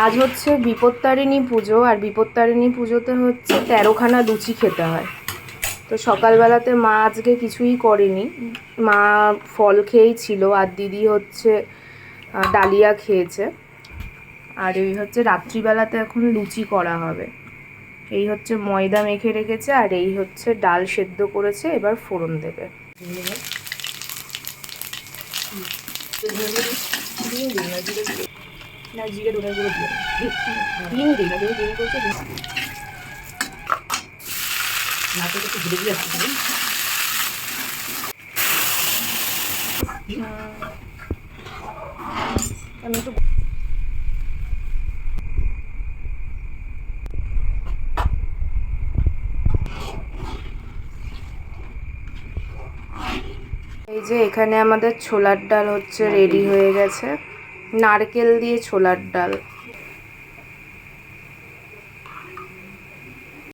আজ হচ্ছে বিপত্তারিণী পুজো, আর বিপত্তারিণী পুজোতে হচ্ছে 13খানা লুচি খেতে হয়। তো সকালবেলাতে মা আজকে কিছুই করেনি, মা ফল খেয়েই ছিল, আর দিদি হচ্ছে ডালিয়া খেয়েছে। আর এই হচ্ছে রাত্রিবেলাতে এখন লুচি করা হবে। এই হচ্ছে ময়দা মেখে রেখেছে, আর এই হচ্ছে ডাল সেদ্ধ করেছে, এবার ফোড়ন দেবে। না জিরে ধরে গুঁড়ো দিয়ে দিন দিই না, যদি দিন করছে দিন না, তো একটু ঘুরে দিয়ে আসতে পারি। আমি একটু এই যে এখানে আমাদের ছোলার ডাল হচ্ছে রেডি হয়ে গেছে, নারকেল দিয়ে ছোলার ডাল।